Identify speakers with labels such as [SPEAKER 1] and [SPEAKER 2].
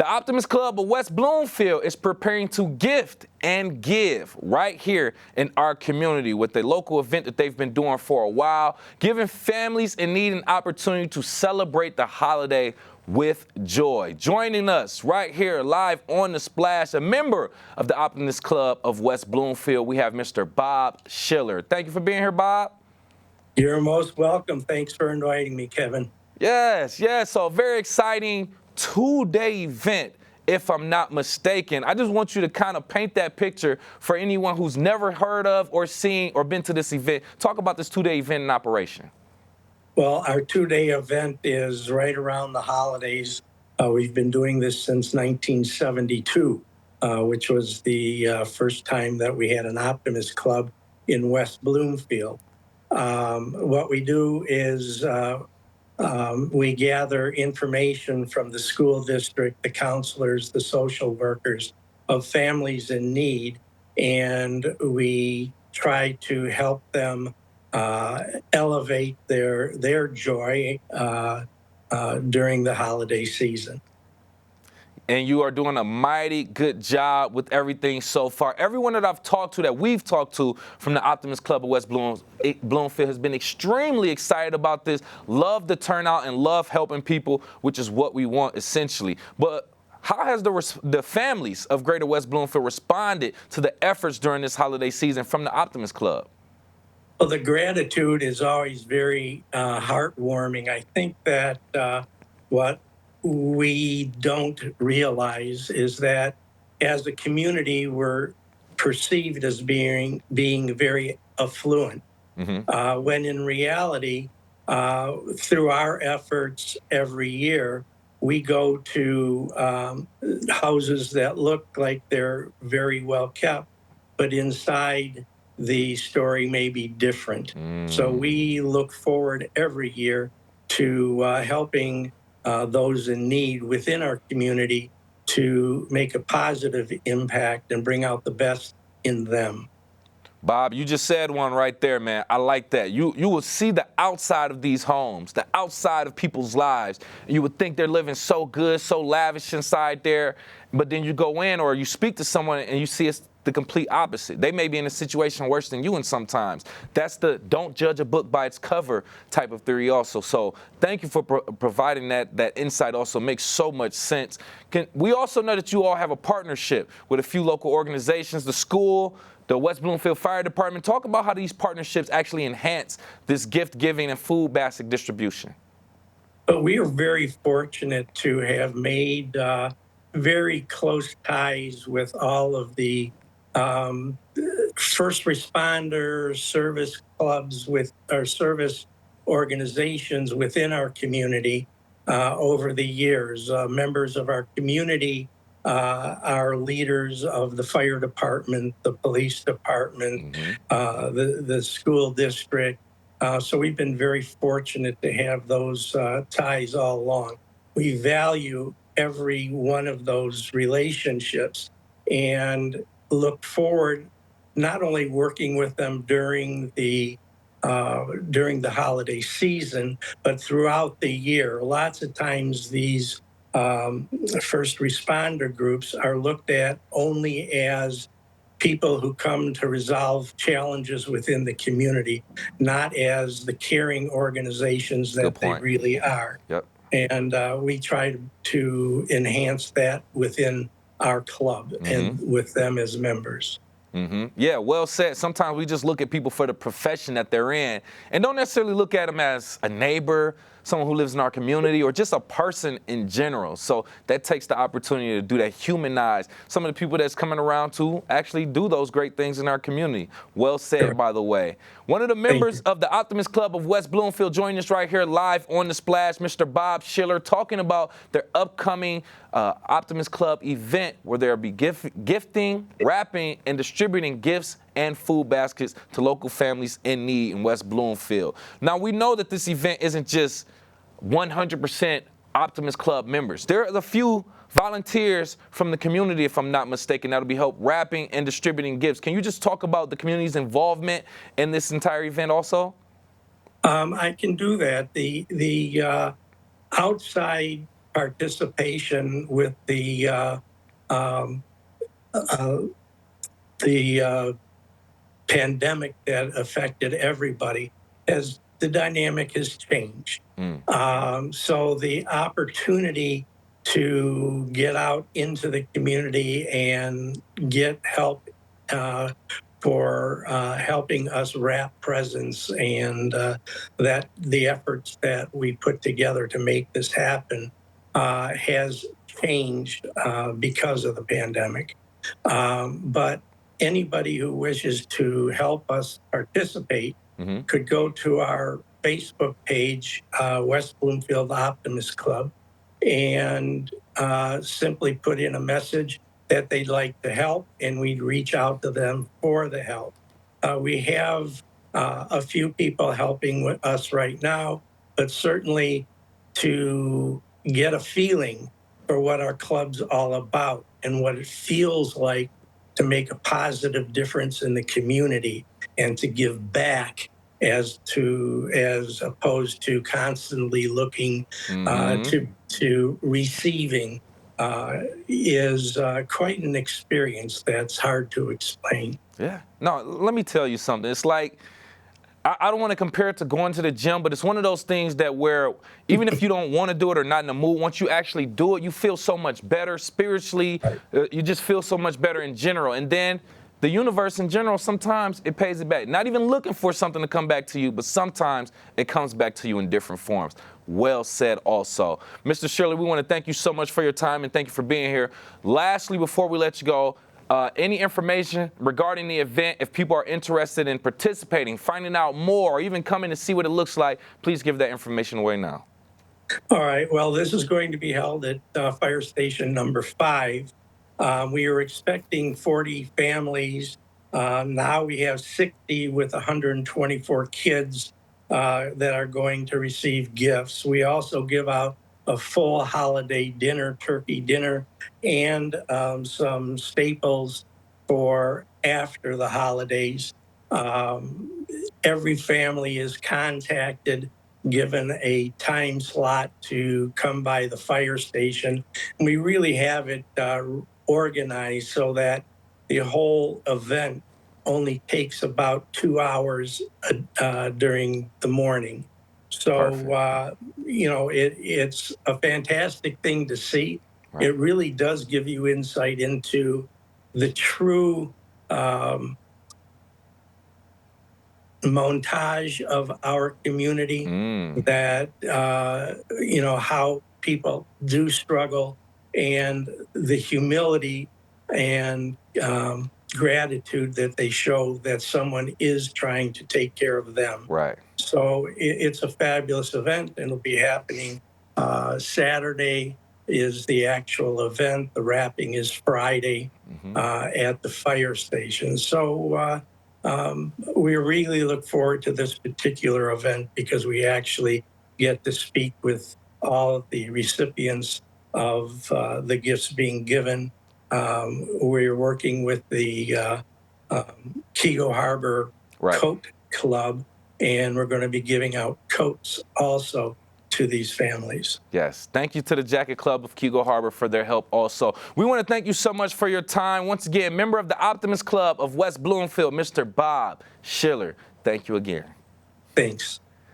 [SPEAKER 1] The Optimist Club of West Bloomfield is preparing to gift and give right here in our community with a local event that they've been doing for a while, giving families in need an opportunity to celebrate the holiday with joy. Joining us right here live on The Splash, a member of the Optimist Club of West Bloomfield, we have Mr. Bob Schiller. Thank you for being here, Bob.
[SPEAKER 2] You're most welcome. Thanks for inviting me, Kevin.
[SPEAKER 1] Yes. So very exciting two-day event, if I'm not mistaken. I just want you to kind of paint that picture for anyone who's never heard of or seen or been to this event. Talk about this two-day event in operation.
[SPEAKER 2] Well, our two-day event is right around the holidays. We've been doing this since 1972, which was the first time that we had an Optimist Club in West Bloomfield. What we do is we gather information from the school district, the counselors, the social workers of families in need, and we try to help them elevate their joy during the holiday season.
[SPEAKER 1] And you are doing a mighty good job with everything so far. Everyone that I've talked to, that we've talked to from the Optimist Club of West Bloomfield has been extremely excited about this, love the turnout and love helping people, which is what we want essentially. But how has the families of Greater West Bloomfield responded to the efforts during this holiday season from the Optimist Club?
[SPEAKER 2] Well, the gratitude is always very heartwarming. I think that what we don't realize is that as a community, we're perceived as being very affluent, when in reality, through our efforts every year, we go to houses that look like they're very well kept, but inside the story may be different. So we look forward every year to helping those in need within our community to make a positive impact and bring out the best in them.
[SPEAKER 1] Bob, you just said one right there, man. I like that. You will see the outside of these homes, the outside of people's lives. You would think they're living so good, so lavish inside there, but then you go in or you speak to someone and you see it's the complete opposite. They may be in a situation worse than you in sometimes. That's the don't judge a book by its cover type of theory also. So thank you for providing that insight. Also makes so much sense. We also know that you all have a partnership with a few local organizations, the school, the West Bloomfield Fire Department. Talk about how these partnerships actually enhance this gift giving and food basket distribution.
[SPEAKER 2] We are very fortunate to have made very close ties with all of the first responders, service clubs, with our service organizations within our community over the years. Members of our community are leaders of the fire department, the police department, the school district. So we've been very fortunate to have those ties all along. We value every one of those relationships and look forward not only working with them during the holiday season, but throughout the year. Lots of times these first responder groups are looked at only as people who come to resolve challenges within the community, not as the caring organizations that they really are.
[SPEAKER 1] Yep.
[SPEAKER 2] And we try to enhance that within our club and with them as members.
[SPEAKER 1] Yeah, well said. Sometimes we just look at people for the profession that they're in and don't necessarily look at them as a neighbor, someone who lives in our community, or just a person in general. So that takes the opportunity to do that, humanize some of the people that's coming around to actually do those great things in our community. Well said, by the way. One of the members of the Optimist Club of West Bloomfield joining us right here live on The Splash, Mr. Bob Schiller, talking about their upcoming Optimist Club event where they'll be gifting, wrapping, and distributing gifts and food baskets to local families in need in West Bloomfield. Now, we know that this event isn't just 100% Optimist Club members. There are a few volunteers from the community, if I'm not mistaken, that'll be help wrapping and distributing gifts. Can you just talk about the community's involvement in this entire event also?
[SPEAKER 2] I can do that. The outside participation with um, uh, the pandemic that affected everybody, as the dynamic has changed.
[SPEAKER 1] Mm.
[SPEAKER 2] So the opportunity to get out into the community and get help uh, for helping us wrap presents, and that the efforts that we put together to make this happen has changed because of the pandemic. But anybody who wishes to help us participate
[SPEAKER 1] Mm-hmm.
[SPEAKER 2] could go to our Facebook page, West Bloomfield Optimist Club, and simply put in a message that they'd like to help, and we'd reach out to them for the help. We have a few people helping with us right now, but certainly to get a feeling for what our club's all about and what it feels like to make a positive difference in the community and to give back, as opposed to constantly looking
[SPEAKER 1] Mm-hmm.
[SPEAKER 2] to receiving, is quite an experience that's hard to explain.
[SPEAKER 1] Yeah. No, let me tell you something. It's like, I don't want to compare it to going to the gym, but it's one of those things that where even if you don't want to do it or not in the mood, once you actually do it, you feel so much better spiritually. You just feel so much better in general. And then the universe in general, sometimes it pays it back. Not even looking for something to come back to you, but sometimes it comes back to you in different forms. Well said also. Mr. Schiller, we want to thank you so much for your time and thank you for being here. Lastly, before we let you go, any information regarding the event, if people are interested in participating, finding out more, or even coming to see what it looks like, please give that information away now.
[SPEAKER 2] All right. Well, this is going to be held at Fire Station number 5. We are expecting 40 families. Now we have 60 with 124 kids that are going to receive gifts. We also give out a full holiday dinner, turkey dinner, and some staples for after the holidays. Every family is contacted, given a time slot to come by the fire station. And we really have it organized so that the whole event only takes about 2 hours during the morning. So,
[SPEAKER 1] Perfect.
[SPEAKER 2] it's a fantastic thing to see.
[SPEAKER 1] Right.
[SPEAKER 2] It really does give you insight into the true montage of our community,
[SPEAKER 1] Mm.
[SPEAKER 2] that how people do struggle, and the humility and gratitude that they show that someone is trying to take care of them.
[SPEAKER 1] Right.
[SPEAKER 2] So it's a fabulous event, and it'll be happening Saturday is the actual event. The wrapping is Friday
[SPEAKER 1] Mm-hmm.
[SPEAKER 2] at the fire station. So we really look forward to this particular event because we actually get to speak with all of the recipients of the gifts being given. We're working with the Kego Harbor
[SPEAKER 1] Right.
[SPEAKER 2] Coat Club, and we're going to be giving out coats also to these families.
[SPEAKER 1] Yes. Thank you to the Jacket Club of Kego Harbor for their help also. We want to thank you so much for your time. Once again, member of the Optimist Club of West Bloomfield, Mr. Bob Schiller. Thank you again.
[SPEAKER 2] Thanks.